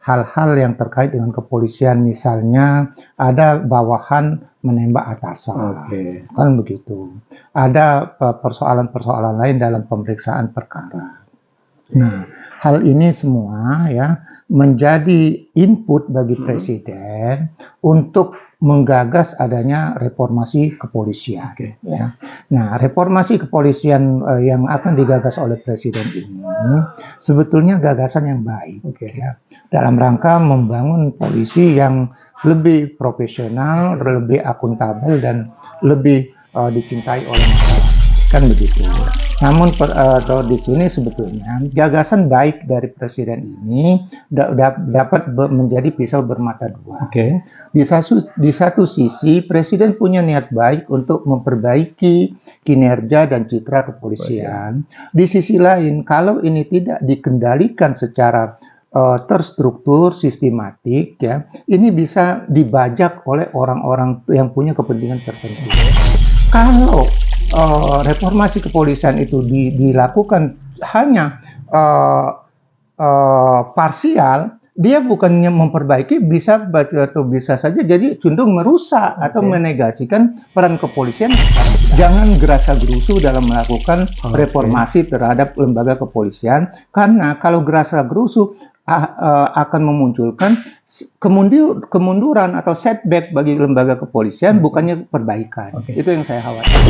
hal-hal yang terkait dengan kepolisian, misalnya ada bawahan menembak atasan, kan begitu. Ada persoalan-persoalan lain dalam pemeriksaan perkara. Nah, hal ini semua ya menjadi input bagi presiden untuk menggagas adanya reformasi kepolisian. Ya. Nah, reformasi kepolisian yang akan digagas oleh presiden ini sebetulnya gagasan yang baik, ya, dalam rangka membangun polisi yang lebih profesional, lebih akuntabel dan lebih dicintai oleh masyarakat, kan begitu. Namun di sini sebetulnya gagasan baik dari presiden ini dapat menjadi pisau bermata dua. Di satu sisi presiden punya niat baik untuk memperbaiki kinerja dan citra kepolisian. Di sisi lain, kalau ini tidak dikendalikan secara terstruktur, sistematik, ya, ini bisa dibajak oleh orang-orang yang punya kepentingan tertentu. Kalau reformasi kepolisian itu dilakukan hanya parsial, dia bukannya memperbaiki, bisa saja jadi cenderung merusak atau menegasikan peran kepolisian. Jangan gerasa-gerusu dalam melakukan reformasi terhadap lembaga kepolisian, karena kalau gerasa-gerusu akan memunculkan kemunduran atau setback bagi lembaga kepolisian, bukannya perbaikan. Itu yang saya khawatirkan.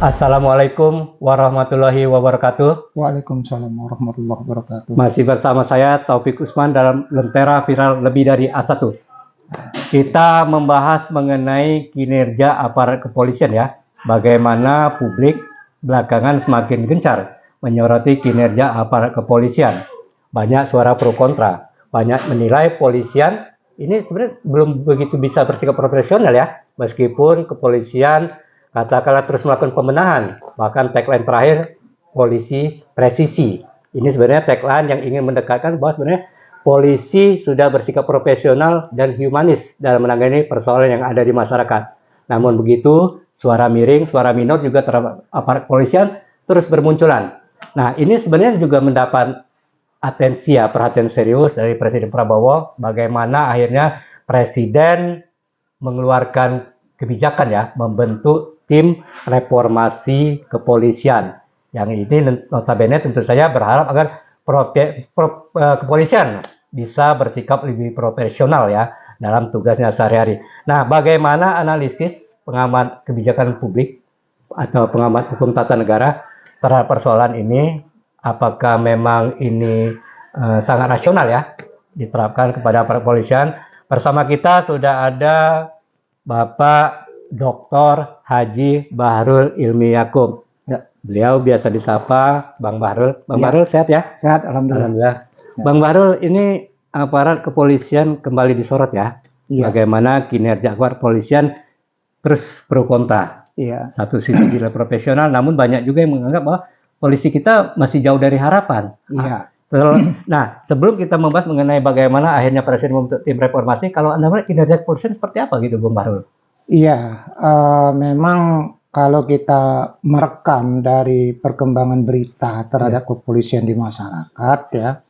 Assalamualaikum warahmatullahi wabarakatuh. Waalaikumsalam warahmatullahi wabarakatuh. Masih bersama saya Taufik Usman dalam Lentera Viral Lebih Dari A1. Kita membahas mengenai kinerja aparat kepolisian ya. Bagaimana publik belakangan semakin gencar menyoroti kinerja aparat kepolisian. Banyak suara pro kontra. Banyak menilai polisian ini sebenarnya belum begitu bisa bersikap profesional ya. Meskipun kepolisian katakanlah terus melakukan pembenahan, bahkan tagline terakhir polisi presisi. Ini sebenarnya tagline yang ingin mendekatkan bahwa sebenarnya polisi sudah bersikap profesional dan humanis dalam menangani persoalan yang ada di masyarakat. Namun begitu, suara miring, suara minor juga terhadap aparat kepolisian terus bermunculan. Nah, ini sebenarnya juga mendapat atensi ya, perhatian serius dari Presiden Prabowo, bagaimana akhirnya Presiden mengeluarkan kebijakan ya, membentuk tim reformasi kepolisian. Yang ini notabene tentu saja berharap agar kepolisian bisa bersikap lebih profesional ya dalam tugasnya sehari-hari. Nah, bagaimana analisis pengamat kebijakan publik atau pengamat hukum tata negara terhadap persoalan ini? Apakah memang ini sangat rasional ya diterapkan kepada aparat kepolisian? Bersama kita sudah ada Bapak Dr. Haji Bahrul Ilmi Yaakob. Ya. Beliau biasa disapa Bang Bahrul. Bang Bahrul sehat ya? Sehat, alhamdulillah. Ya. Bang Bahrul, ini aparat kepolisian kembali disorot ya. Bagaimana kinerja aparat kepolisian terus pro kontra. Satu sisi gila profesional, namun banyak juga yang menganggap bahwa polisi kita masih jauh dari harapan. Nah, sebelum kita membahas mengenai bagaimana akhirnya Presiden membentuk tim reformasi, kalau Anda melihat kinerja kepolisian seperti apa gitu, Bang Bahrul? Memang kalau kita merekam dari perkembangan berita terhadap kepolisian di masyarakat ya,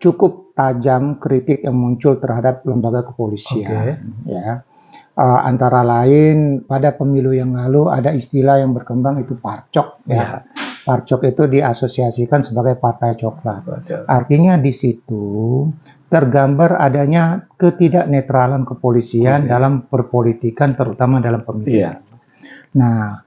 cukup tajam kritik yang muncul terhadap lembaga kepolisian. Ya, antara lain pada pemilu yang lalu ada istilah yang berkembang itu parcok ya. Parcok itu diasosiasikan sebagai partai coklat. Artinya di situ tergambar adanya ketidaknetralan kepolisian dalam perpolitikan, terutama dalam pemilu. Nah,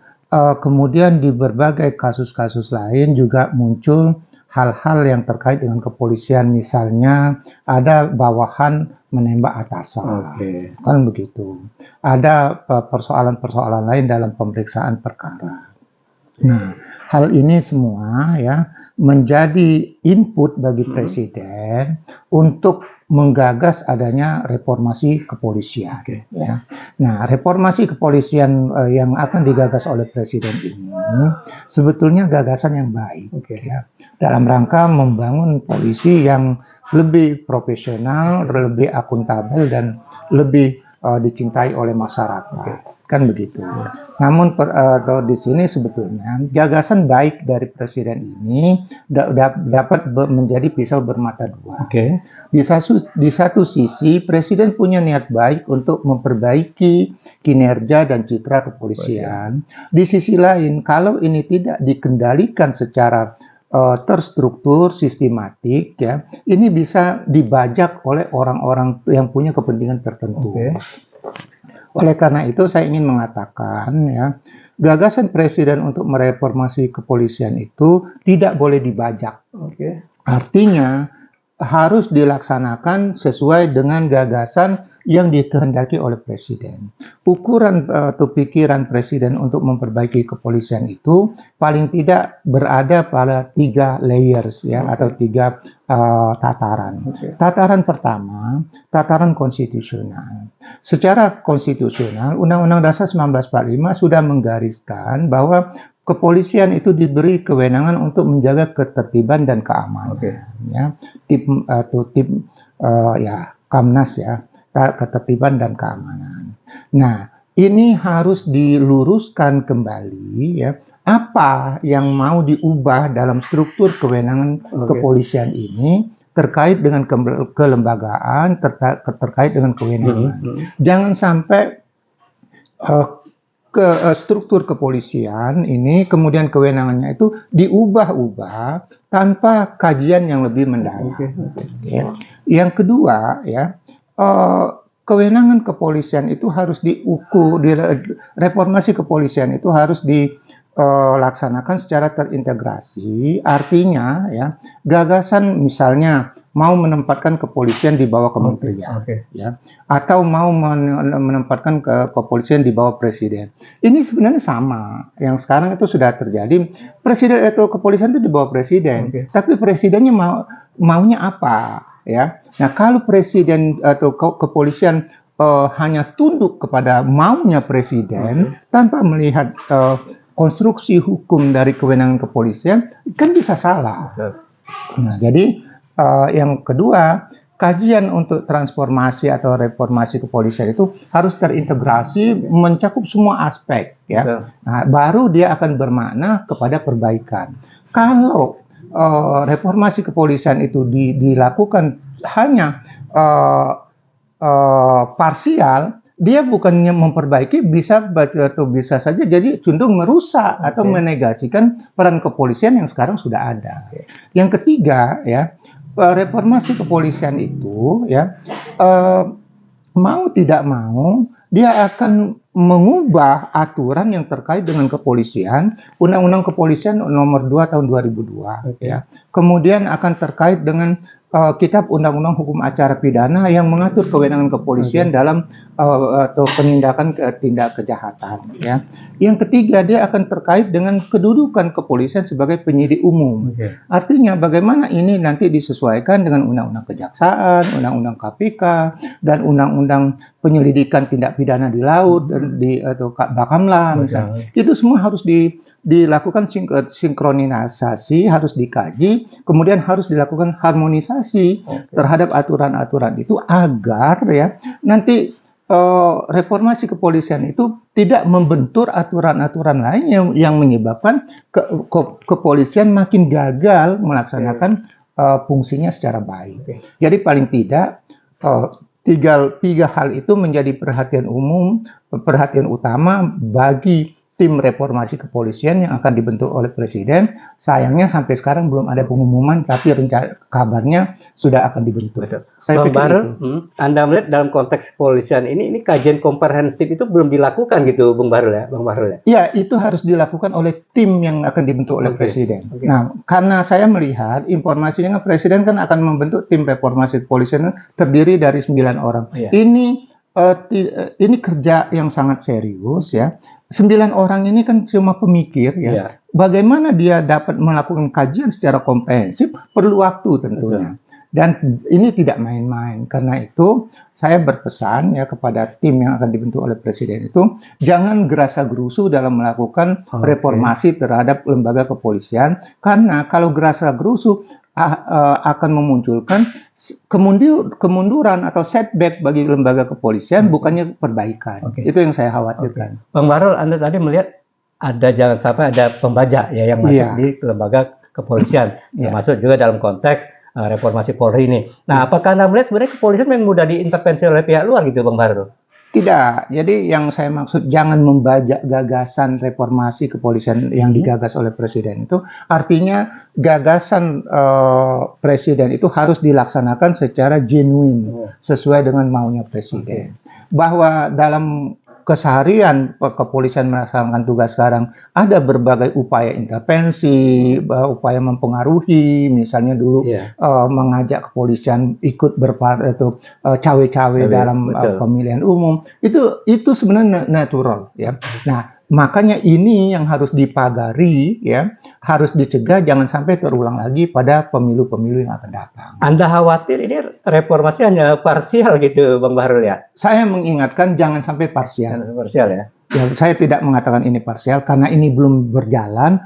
kemudian di berbagai kasus-kasus lain juga muncul hal-hal yang terkait dengan kepolisian, misalnya ada bawahan menembak atasan, kan begitu. Ada persoalan-persoalan lain dalam pemeriksaan perkara. Nah, hal ini semua ya menjadi input bagi Presiden untuk menggagas adanya reformasi kepolisian. Ya. Nah, reformasi kepolisian yang akan digagas oleh Presiden ini sebetulnya gagasan yang baik. Ya. Dalam rangka membangun polisi yang lebih profesional, lebih akuntabel, dan lebih dicintai oleh masyarakat. Kan begitu. Namun di sini sebetulnya gagasan baik dari Presiden ini dapat menjadi pisau bermata dua. Di satu sisi Presiden punya niat baik untuk memperbaiki kinerja dan citra kepolisian. Di sisi lain, kalau ini tidak dikendalikan secara terstruktur, sistematik, ya, ini bisa dibajak oleh orang-orang yang punya kepentingan tertentu. Oleh karena itu saya ingin mengatakan ya, gagasan Presiden untuk mereformasi kepolisian itu tidak boleh dibajak. Artinya harus dilaksanakan sesuai dengan gagasan yang dikehendaki oleh Presiden. Ukuran atau pikiran Presiden untuk memperbaiki kepolisian itu paling tidak berada pada 3 layers ya, atau 3 tataran. Tataran pertama, tataran konstitusional. Secara konstitusional, Undang-Undang Dasar 1945 sudah menggariskan bahwa kepolisian itu diberi kewenangan untuk menjaga ketertiban dan keamanan. Ya, Kamnas ya, ketertiban dan keamanan. Nah, ini harus diluruskan kembali ya, apa yang mau diubah dalam struktur kewenangan kepolisian ini terkait dengan kelembagaan, terkait dengan kewenangan. Jangan sampai struktur kepolisian ini kemudian kewenangannya itu diubah-ubah tanpa kajian yang lebih mendalam. Ya. Yang kedua ya, kewenangan kepolisian itu harus diukur, reformasi kepolisian itu harus dilaksanakan secara terintegrasi. Artinya ya, gagasan misalnya mau menempatkan kepolisian di bawah kementerian, ya, atau mau menempatkan kepolisian di bawah Presiden. Ini sebenarnya sama. Yang sekarang itu sudah terjadi. Presiden atau kepolisian itu di bawah Presiden, tapi Presidennya maunya apa? Ya, nah kalau Presiden atau kepolisian hanya tunduk kepada maunya Presiden tanpa melihat konstruksi hukum dari kewenangan kepolisian, kan bisa salah. Nah, jadi yang kedua, kajian untuk transformasi atau reformasi kepolisian itu harus terintegrasi, mencakup semua aspek, ya. Nah, baru dia akan bermakna kepada perbaikan. Kalau reformasi kepolisian itu dilakukan hanya parsial, dia bukannya memperbaiki, bisa saja jadi cenderung merusak atau menegasikan peran kepolisian yang sekarang sudah ada. Yang ketiga, ya, reformasi kepolisian itu, ya, mau tidak mau dia akan mengubah aturan yang terkait dengan kepolisian, Undang-Undang Kepolisian Nomor 2 Tahun 2002, ya. Kemudian akan terkait dengan Kitab Undang-Undang Hukum Acara Pidana yang mengatur kewenangan kepolisian dalam atau penindakan tindak kejahatan. Ya. Yang ketiga, dia akan terkait dengan kedudukan kepolisian sebagai penyidik umum. Artinya bagaimana ini nanti disesuaikan dengan Undang-Undang Kejaksaan, Undang-Undang KPK, dan Undang-Undang Penyelidikan Tindak Pidana di Laut atau Bakamla misalnya. Itu semua harus dilakukan sinkronisasi, harus dikaji, kemudian harus dilakukan harmonisasi terhadap aturan-aturan itu agar ya nanti reformasi kepolisian itu tidak membentur aturan-aturan lain yang menyebabkan kepolisian makin gagal melaksanakan fungsinya secara baik. Jadi paling tidak tiga hal itu menjadi perhatian umum, perhatian utama bagi tim reformasi kepolisian yang akan dibentuk oleh Presiden. Sayangnya sampai sekarang belum ada pengumuman, tapi kabarnya sudah akan dibentuk. Saya Bang pikir Bahrul, itu. Anda melihat dalam konteks kepolisian ini kajian komprehensif itu belum dilakukan gitu, Bang Bahrul ya, Bang Bahrul ya? Ya, itu harus dilakukan oleh tim yang akan dibentuk oleh Presiden. Nah, karena saya melihat informasinya Presiden kan akan membentuk tim reformasi kepolisian terdiri dari 9 orang. Ini kerja yang sangat serius ya. 9 orang ini kan cuma pemikir ya. Iya. Bagaimana dia dapat melakukan kajian secara komprehensif perlu waktu tentunya. Dan ini tidak main-main. Karena itu saya berpesan ya kepada tim yang akan dibentuk oleh Presiden itu jangan gerasa-gerusu dalam melakukan reformasi terhadap lembaga kepolisian, karena kalau gerasa-gerusu akan memunculkan kemunduran atau setback bagi lembaga kepolisian, bukannya perbaikan. Itu yang saya khawatirkan. Bang Bahrul, Anda tadi melihat ada jangan sampai ada pembajak ya yang masuk di lembaga kepolisian, termasuk juga dalam konteks reformasi Polri ini. Nah, apakah Anda melihat sebenarnya kepolisian memang mudah diintervensi oleh pihak luar gitu, Bang Bahrul? Tidak. Jadi yang saya maksud jangan membajak gagasan reformasi kepolisian yang digagas oleh Presiden itu, artinya gagasan Presiden itu harus dilaksanakan secara genuine, sesuai dengan maunya Presiden. Bahwa dalam keseharian kepolisian melaksanakan tugas sekarang ada berbagai upaya intervensi, upaya mempengaruhi, misalnya dulu mengajak kepolisian ikut cawe-cawe dalam pemilihan umum, itu sebenarnya natural ya. Nah, makanya ini yang harus dipagari ya, harus dicegah jangan sampai terulang lagi pada pemilu-pemilu yang akan datang. Anda khawatir ini reformasi hanya parsial gitu, Bang Bahrul ya? Saya mengingatkan jangan sampai parsial. Parsial ya? Ya, saya tidak mengatakan ini parsial karena ini belum berjalan.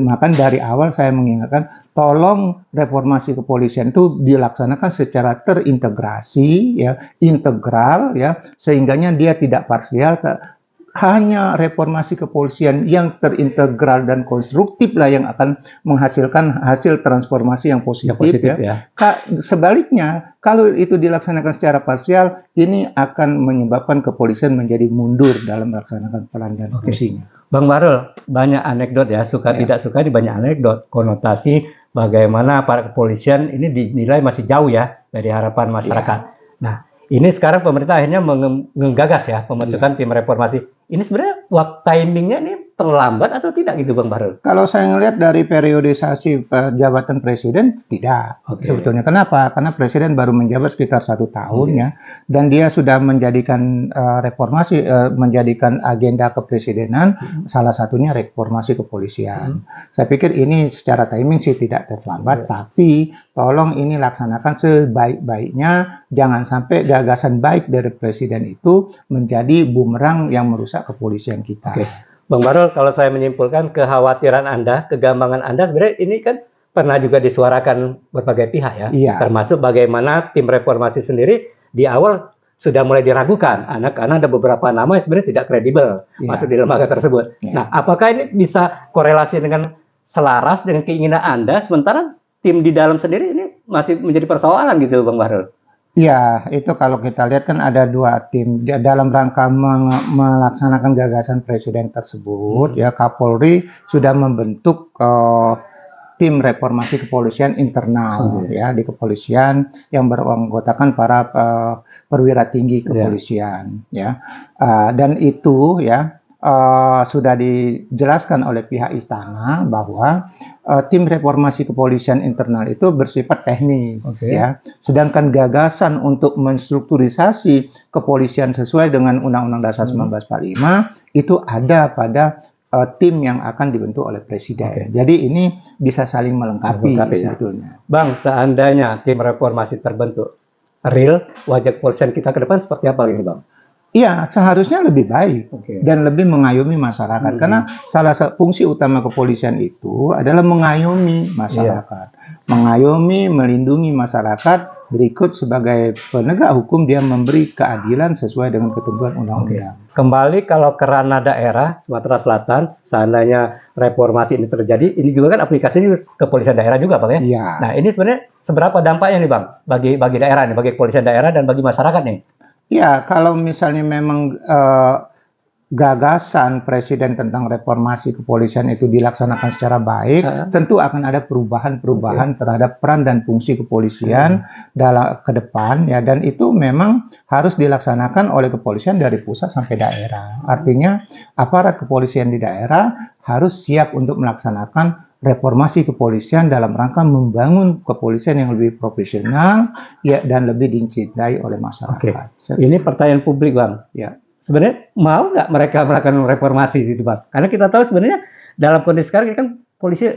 Maka dari awal saya mengingatkan tolong reformasi kepolisian itu dilaksanakan secara terintegrasi, ya, integral, ya, sehingganya dia tidak parsial. Hanya reformasi kepolisian yang terintegral dan konstruktif lah yang akan menghasilkan hasil transformasi yang positif, ya. Sebaliknya, kalau itu dilaksanakan secara parsial, ini akan menyebabkan kepolisian menjadi mundur dalam melaksanakan peran dan fungsinya. Bang Bahrul, banyak anekdot ya, suka tidak suka di banyak anekdot, konotasi bagaimana para kepolisian ini dinilai masih jauh ya dari harapan masyarakat. Nah, ini sekarang pemerintah akhirnya menggagas ya pembentukan tim reformasi. Ini sebenarnya waktu timingnya ini terlambat atau tidak gitu, Bang Bahrul? Kalau saya melihat dari periodisasi jabatan Presiden, tidak. Sebetulnya kenapa? Karena Presiden baru menjabat sekitar 1 tahun ya, dan dia sudah menjadikan reformasi, menjadikan agenda kepresidenan, salah satunya reformasi kepolisian. Saya pikir ini secara timing sih tidak terlambat, tapi tolong ini laksanakan sebaik-baiknya, jangan sampai gagasan baik dari Presiden itu menjadi bumerang yang merusak kepolisian kita. Bang Bahrul, kalau saya menyimpulkan kekhawatiran Anda, kegambangan Anda, sebenarnya ini kan pernah juga disuarakan berbagai pihak ya, termasuk bagaimana tim reformasi sendiri di awal sudah mulai diragukan, karena ada beberapa nama yang sebenarnya tidak kredibel masuk di lembaga tersebut. Nah, apakah ini bisa korelasi dengan selaras dengan keinginan Anda, sementara tim di dalam sendiri ini masih menjadi persoalan gitu, Bang Bahrul? Ya, itu kalau kita lihat kan ada 2 tim dalam rangka melaksanakan gagasan Presiden tersebut. Ya, Kapolri sudah membentuk tim reformasi kepolisian internal ya di kepolisian yang beranggotakan para perwira tinggi kepolisian ya, dan itu ya sudah dijelaskan oleh pihak istana bahwa tim reformasi kepolisian internal itu bersifat teknis ya, sedangkan gagasan untuk menstrukturisasi kepolisian sesuai dengan Undang-Undang Dasar 1945 itu ada pada tim yang akan dibentuk oleh Presiden. Jadi ini bisa saling melengkapi sebetulnya. Bang, seandainya tim reformasi terbentuk, real wajah kepolisian kita ke depan seperti apa ini, Bang? Iya, seharusnya lebih baik dan lebih mengayomi masyarakat. Karena salah satu fungsi utama kepolisian itu adalah mengayomi masyarakat. Mengayomi, melindungi masyarakat. Berikut sebagai penegak hukum dia memberi keadilan sesuai dengan ketentuan undang-undang. Kembali kalau ke ranah daerah Sumatera Selatan, seandainya reformasi ini terjadi, ini juga kan aplikasinya kepolisian daerah juga, Bang ya? Iya. Nah, ini sebenarnya seberapa dampaknya nih, Bang, bagi daerah nih, bagi kepolisian daerah dan bagi masyarakat nih? Ya, kalau misalnya memang gagasan Presiden tentang reformasi kepolisian itu dilaksanakan secara baik, tentu akan ada perubahan-perubahan terhadap peran dan fungsi kepolisian dalam ke depan ya, dan itu memang harus dilaksanakan oleh kepolisian dari pusat sampai daerah. Artinya aparat kepolisian di daerah harus siap untuk melaksanakan reformasi kepolisian dalam rangka membangun kepolisian yang lebih profesional ya dan lebih dicintai oleh masyarakat. Ini pertanyaan publik, Bang. Ya. sebenarnya mau nggak mereka melakukan reformasi gitu Bang? Karena kita tahu sebenarnya dalam kondisi sekarang kan polisi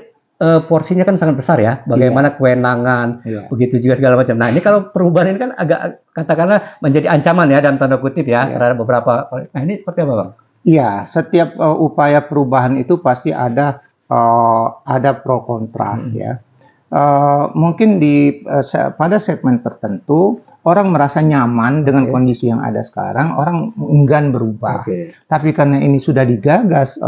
porsinya kan sangat besar ya, bagaimana kewenangan, begitu juga segala macam. Nah ini kalau perubahan ini kan agak katakanlah menjadi ancaman ya dalam tanda kutip ya terhadap beberapa. Nah ini seperti apa Bang? Iya, setiap upaya perubahan itu pasti ada pro kontra ya. Mungkin pada segmen tertentu orang merasa nyaman dengan kondisi yang ada sekarang, orang enggan berubah. Tapi karena ini sudah digagas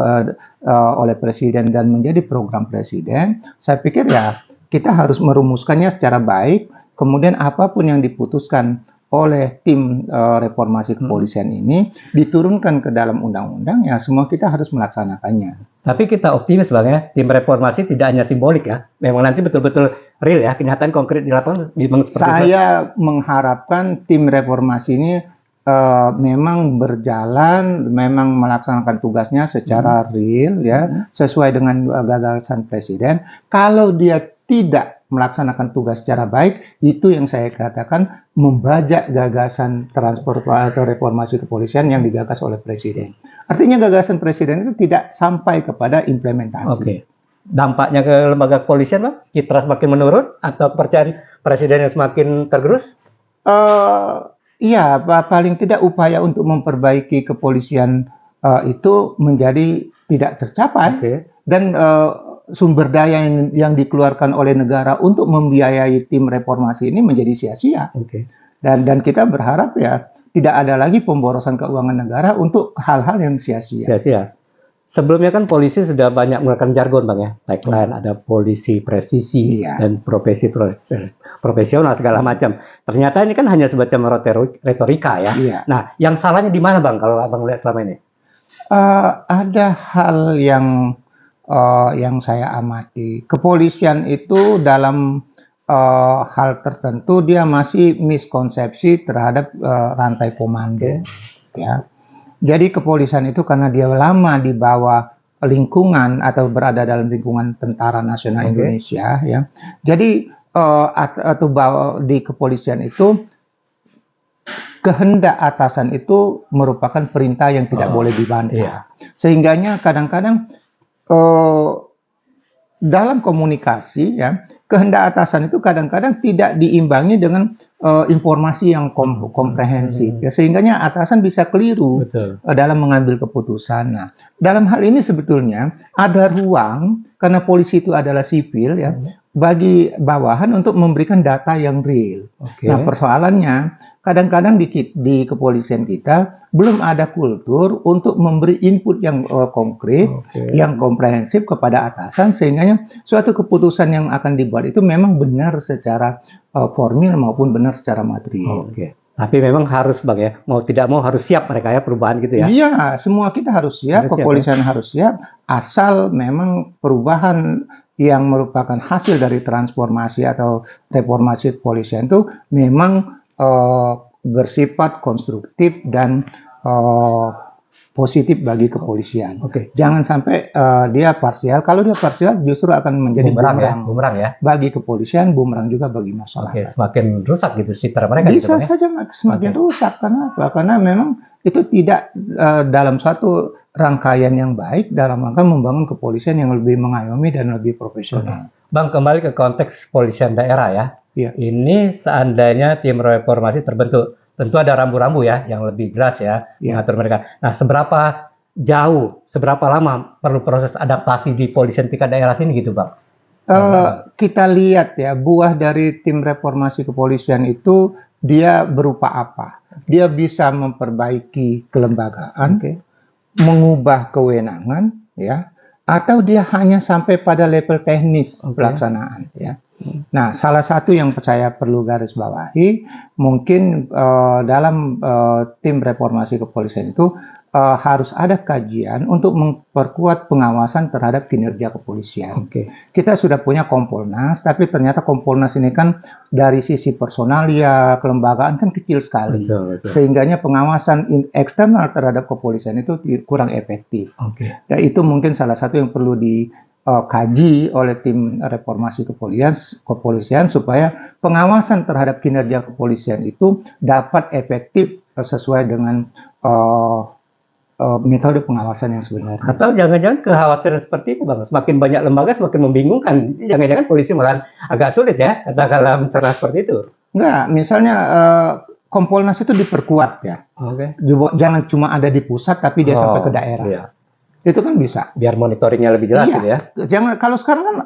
oleh presiden dan menjadi program presiden, saya pikir ya kita harus merumuskannya secara baik. Kemudian apapun yang diputuskan oleh tim reformasi kepolisian ini diturunkan ke dalam undang-undang, ya semua kita harus melaksanakannya. Tapi kita optimis Bang ya, tim reformasi tidak hanya simbolik ya, memang nanti betul-betul real ya, kenyataan konkret di lapangan memang seperti itu. Saya mengharapkan tim reformasi ini memang berjalan, memang melaksanakan tugasnya secara real ya, sesuai dengan gagasan presiden. Kalau dia tidak melaksanakan tugas secara baik, itu yang saya katakan membajak gagasan atau reformasi kepolisian yang digagas oleh presiden. Artinya gagasan presiden itu tidak sampai kepada implementasi. Dampaknya ke lembaga kepolisian Bang? Citra semakin menurun atau kepercayaan presiden yang semakin tergerus? Iya, paling tidak upaya untuk memperbaiki kepolisian itu menjadi tidak tercapai. Dan sumber daya yang dikeluarkan oleh negara untuk membiayai tim reformasi ini menjadi sia-sia. Dan kita berharap ya tidak ada lagi pemborosan keuangan negara untuk hal-hal yang sia-sia. Sebelumnya kan polisi sudah banyak menggunakan jargon Bang ya, tagline ada polisi presisi dan profesi profesional segala macam. Ternyata ini kan hanya semacam retorika ya. Nah, yang salahnya di mana Bang kalau Abang lihat selama ini? Ada hal yang saya amati. Kepolisian itu dalam hal tertentu dia masih miskonsepsi terhadap rantai komando. Ya. Jadi kepolisian itu karena dia lama di bawah lingkungan atau berada dalam lingkungan Tentara Nasional Indonesia, ya. Jadi atau di kepolisian itu kehendak atasan itu merupakan perintah yang tidak boleh dibantah. Sehingganya kadang-kadang dalam komunikasi ya kehendak atasan itu kadang-kadang tidak diimbangi dengan informasi yang komprehensif ya, sehingganya atasan bisa keliru dalam mengambil keputusan. Nah, dalam hal ini sebetulnya ada ruang karena polisi itu adalah sipil ya bagi bawahan untuk memberikan data yang real. Nah, persoalannya kadang-kadang di kepolisian kita belum ada kultur untuk memberi input yang konkret, yang komprehensif kepada atasan, sehingga suatu keputusan yang akan dibuat itu memang benar secara formil maupun benar secara material. Tapi memang harus Bang ya, mau tidak mau harus siap mereka ya perubahan gitu ya. Iya, semua kita harus siap, kepolisian harus siap, asal memang perubahan yang merupakan hasil dari transformasi atau reformasi kepolisian itu memang bersifat konstruktif dan positif bagi kepolisian. Jangan sampai dia parsial. Kalau dia parsial justru akan menjadi bumerang ya. Bagi kepolisian, bumerang juga bagi masyarakat. Semakin rusak gitu citra mereka. Bisa gitu, saja semakin rusak. Kenapa? Karena memang itu tidak dalam suatu rangkaian yang baik dalam rangka membangun kepolisian yang lebih mengayomi dan lebih profesional. Bang, kembali ke konteks kepolisian daerah ya. Ini seandainya tim reformasi terbentuk, tentu ada rambu-rambu ya yang lebih jelas ya mengatur mereka. Nah, seberapa jauh, seberapa lama perlu proses adaptasi di polisian tingkat daerah sini gitu Bang? Kita lihat ya, buah dari tim reformasi kepolisian itu dia berupa apa? Dia bisa memperbaiki kelembagaan, mengubah kewenangan, ya, atau dia hanya sampai pada level teknis pelaksanaan, ya. Nah, salah satu yang saya perlu garis bawahi, mungkin dalam tim reformasi kepolisian itu harus ada kajian untuk memperkuat pengawasan terhadap kinerja kepolisian. Kita sudah punya Kompolnas, tapi ternyata Kompolnas ini kan dari sisi personalia, kelembagaan kan kecil sekali. Sehingganya pengawasan eksternal terhadap kepolisian itu kurang efektif. Dan itu mungkin salah satu yang perlu dikaji oleh tim reformasi kepolisian supaya pengawasan terhadap kinerja kepolisian itu dapat efektif sesuai dengan eh, metode pengawasan yang sebenarnya. Atau jangan-jangan kekhawatiran seperti itu, Bang, semakin banyak lembaga semakin membingungkan. Jangan-jangan polisi malah agak sulit ya, katakanlah mencerna seperti itu. Enggak, misalnya Kompolnas itu diperkuat ya. Oke. Jangan cuma ada di pusat tapi dia sampai ke daerah. Iya. Itu kan bisa. Biar monitoringnya lebih jelas Iya. gitu ya. Jangan, kalau sekarang kan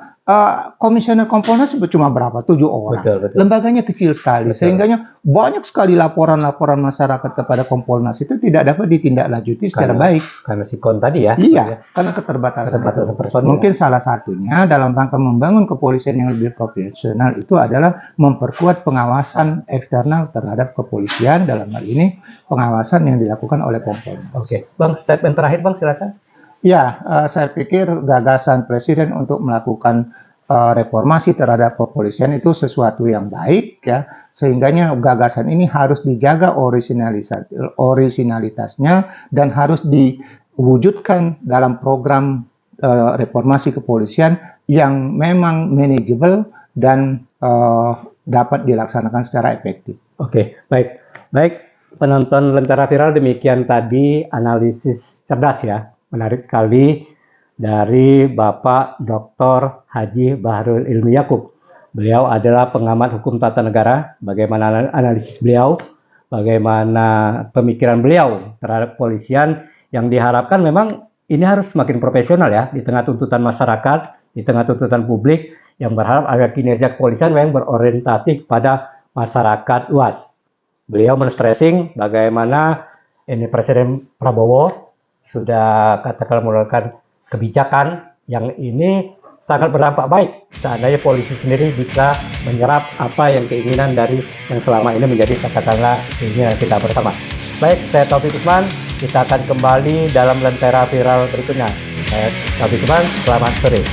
komisioner Kompolnas cuma berapa? 7 orang. Betul. Lembaganya kecil sekali, Betul. sehingganya banyak sekali laporan-laporan masyarakat kepada Kompolnas itu tidak dapat ditindaklanjuti secara baik. Karena sikon tadi ya. Iya, karena keterbatasan itu. personil. Mungkin salah satunya dalam rangka membangun kepolisian yang lebih profesional itu adalah memperkuat pengawasan eksternal terhadap kepolisian, dalam hal ini pengawasan yang dilakukan oleh Kompolnas. Oke, Bang, statement terakhir Bang, silakan. Ya, saya pikir gagasan Presiden untuk melakukan reformasi terhadap kepolisian itu sesuatu yang baik ya, sehingganya gagasan ini harus dijaga orisinalitasnya dan harus diwujudkan dalam program reformasi kepolisian yang memang manageable dan dapat dilaksanakan secara efektif. Oke, baik penonton Lentera Viral, demikian tadi analisis cerdas ya. Menarik sekali dari Bapak Dr. Haji Bahrul Ilmi Yakub. Beliau adalah pengamat hukum tata negara. Bagaimana analisis beliau, bagaimana pemikiran beliau terhadap kepolisian yang diharapkan memang ini harus semakin profesional ya, di tengah tuntutan masyarakat, di tengah tuntutan publik yang berharap agar kinerja kepolisian memang berorientasi kepada masyarakat luas. Beliau men-stressing bagaimana ini Presiden Prabowo sudah katakan mengeluarkan kebijakan yang ini sangat berdampak baik. Seandainya polisi sendiri bisa menyerap apa yang keinginan dari yang selama ini menjadi katakanlah keinginan kita bersama. Baik, saya Taufik Usman. Kita akan kembali dalam Lentera Viral berikutnya. Saya Taufik Usman, selamat sore.